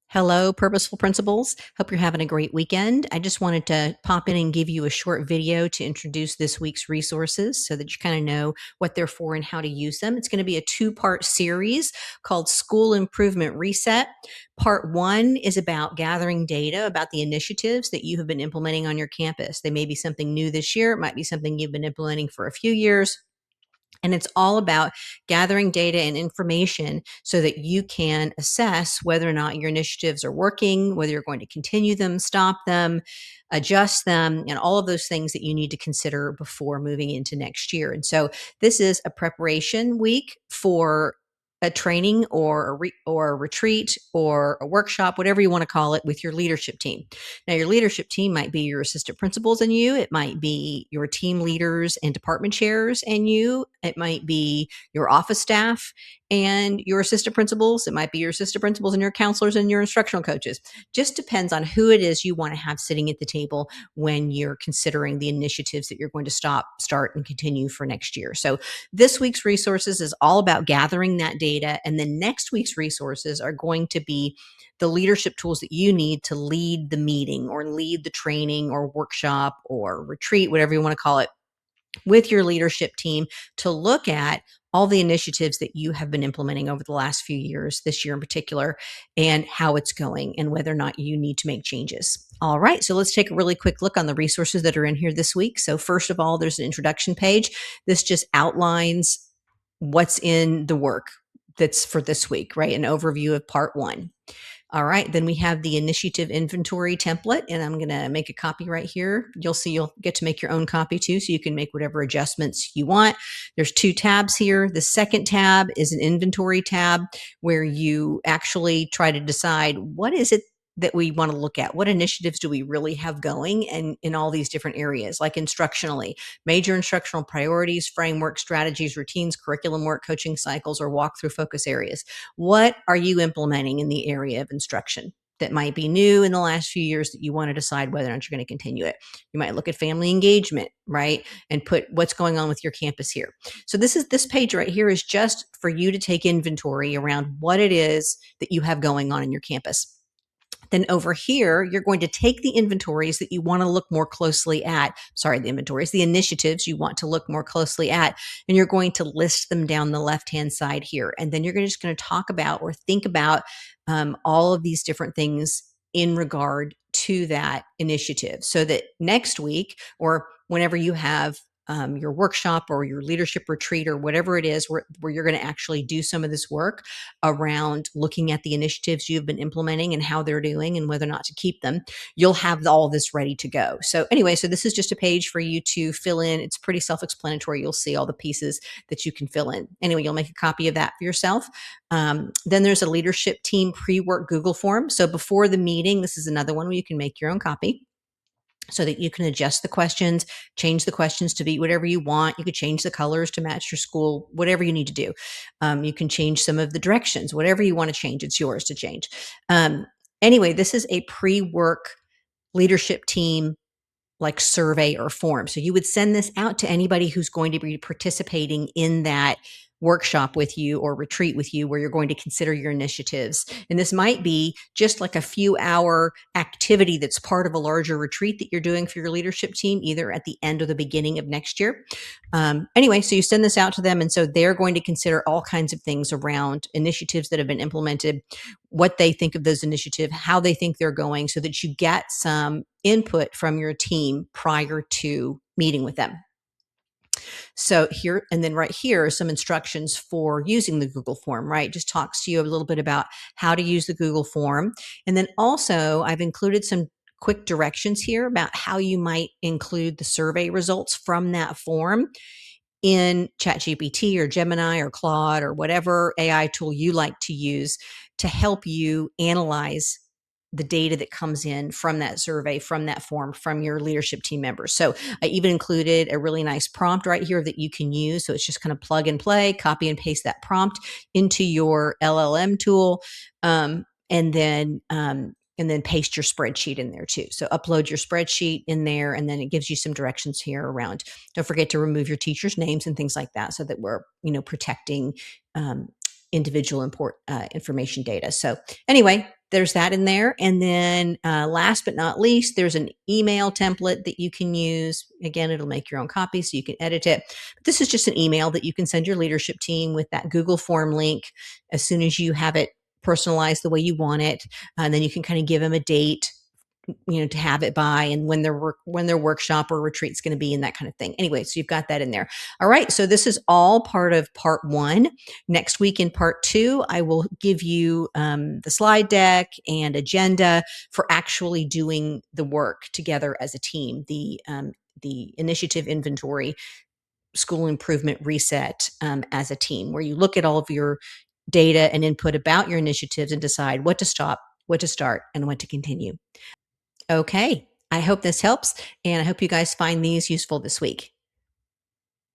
Hello, Purposeful Principals. Hope you're having a great weekend. I just wanted to pop in and give you a short video to introduce this week's resources so that you kind of know what they're for and how to use them. It's going to be a two-part series called School Improvement Reset. Part one is about gathering data about the initiatives that you have been implementing on your campus. They may be something new this year. It might be something you've been implementing for a few years. And it's all about gathering data and information so that you can assess whether or not your initiatives are working, whether you're going to continue them, stop them, adjust them, and all of those things that you need to consider before moving into next year. And so this is a preparation week for a training or a retreat or a workshop, whatever you want to call it, with your leadership team. Now, your leadership team might be your assistant principals and you. It might be your team leaders and department chairs and you. It might be your office staff and your assistant principals. It might be your assistant principals and your counselors and your instructional coaches. Just depends on who it is you want to have sitting at the table when you're considering the initiatives that you're going to start, and continue for next year. So this week's resources is all about gathering that data. And then next week's resources are going to be the leadership tools that you need to lead the meeting or lead the training or workshop or retreat, whatever you want to call it, with your leadership team to look at all the initiatives that you have been implementing over the last few years, this year in particular, and how it's going and whether or not you need to make changes. All right, so let's take a really quick look on the resources that are in here this week. So first of all, there's an introduction page. This just outlines what's in the work that's for this week, right? An overview of part one. All right, then we have the initiative inventory template, and I'm going to make a copy right here. You'll see you'll get to make your own copy too, so you can make whatever adjustments you want. There's two tabs here. The second tab is an inventory tab where you actually try to decide what is it that we want to look at. What initiatives do we really have going and in all these different areas, like instructionally, major instructional priorities, framework, strategies, routines, curriculum work, coaching cycles, or walkthrough focus areas. What are you implementing in the area of instruction that might be new in the last few years that you want to decide whether or not you're going to continue it? You might look at family engagement, right? And put what's going on with your campus here. So this page right here is just for you to take inventory around what it is that you have going on in your campus. Then over here, you're going to take the inventories that you want to look more closely at. Sorry, the initiatives you want to look more closely at, and you're going to list them down the left-hand side here. And then you're just going to talk about or think about all of these different things in regard to that initiative, so that next week or whenever you have your workshop or your leadership retreat or whatever it is where you're going to actually do some of this work around looking at the initiatives you've been implementing and how they're doing and whether or not to keep them, you'll have all this ready to go. So anyway, so this is just a page for you to fill in. It's pretty self-explanatory. You'll see all the pieces that you can fill in. Anyway, you'll make a copy of that for yourself. Then there's a leadership team pre-work Google form. So before the meeting, this is another one where you can make your own copy, so that you can adjust the questions, change the questions to be whatever you want. You could change the colors to match your school, whatever you need to do. You can change some of the directions, whatever you want to change, it's yours to change. Anyway, this is a pre-work leadership team like survey or form. So you would send this out to anybody who's going to be participating in that workshop with you or retreat with you where you're going to consider your initiatives. And this might be just like a few hour activity that's part of a larger retreat that you're doing for your leadership team, either at the end or the beginning of next year. Anyway, so you send this out to them. And so they're going to consider all kinds of things around initiatives that have been implemented, what they think of those initiatives, how they think they're going, so that you get some input from your team prior to meeting with them. So here, and then right here are some instructions for using the Google form, right? Just talks to you a little bit about how to use the Google form. And then also I've included some quick directions here about how you might include the survey results from that form in ChatGPT or Gemini or Claude or whatever AI tool you like to use to help you analyze the data that comes in from that survey, from that form, from your leadership team members. So I even included a really nice prompt right here that you can use. So it's just kind of plug and play, copy and paste that prompt into your LLM tool, and then paste your spreadsheet in there too. So upload your spreadsheet in there, and then it gives you some directions here around. Don't forget to remove your teachers' names and things like that, so that we're protecting individual information data. So anyway, there's that in there. And then last but not least, there's an email template that you can use. Again, it'll make your own copy so you can edit it. But this is just an email that you can send your leadership team with that Google form link as soon as you have it personalized the way you want it. And then you can kind of give them a date, to have it by, and when their workshop or retreat's going to be, and that kind of thing. Anyway, so you've got that in there. All right, so this is all part of part 1. Next week in part 2, I will give you the slide deck and agenda for actually doing the work together as a team, the initiative inventory, school improvement reset, as a team, where you look at all of your data and input about your initiatives and decide what to stop, what to start, and what to continue. Okay. I hope this helps, and I hope you guys find these useful this week.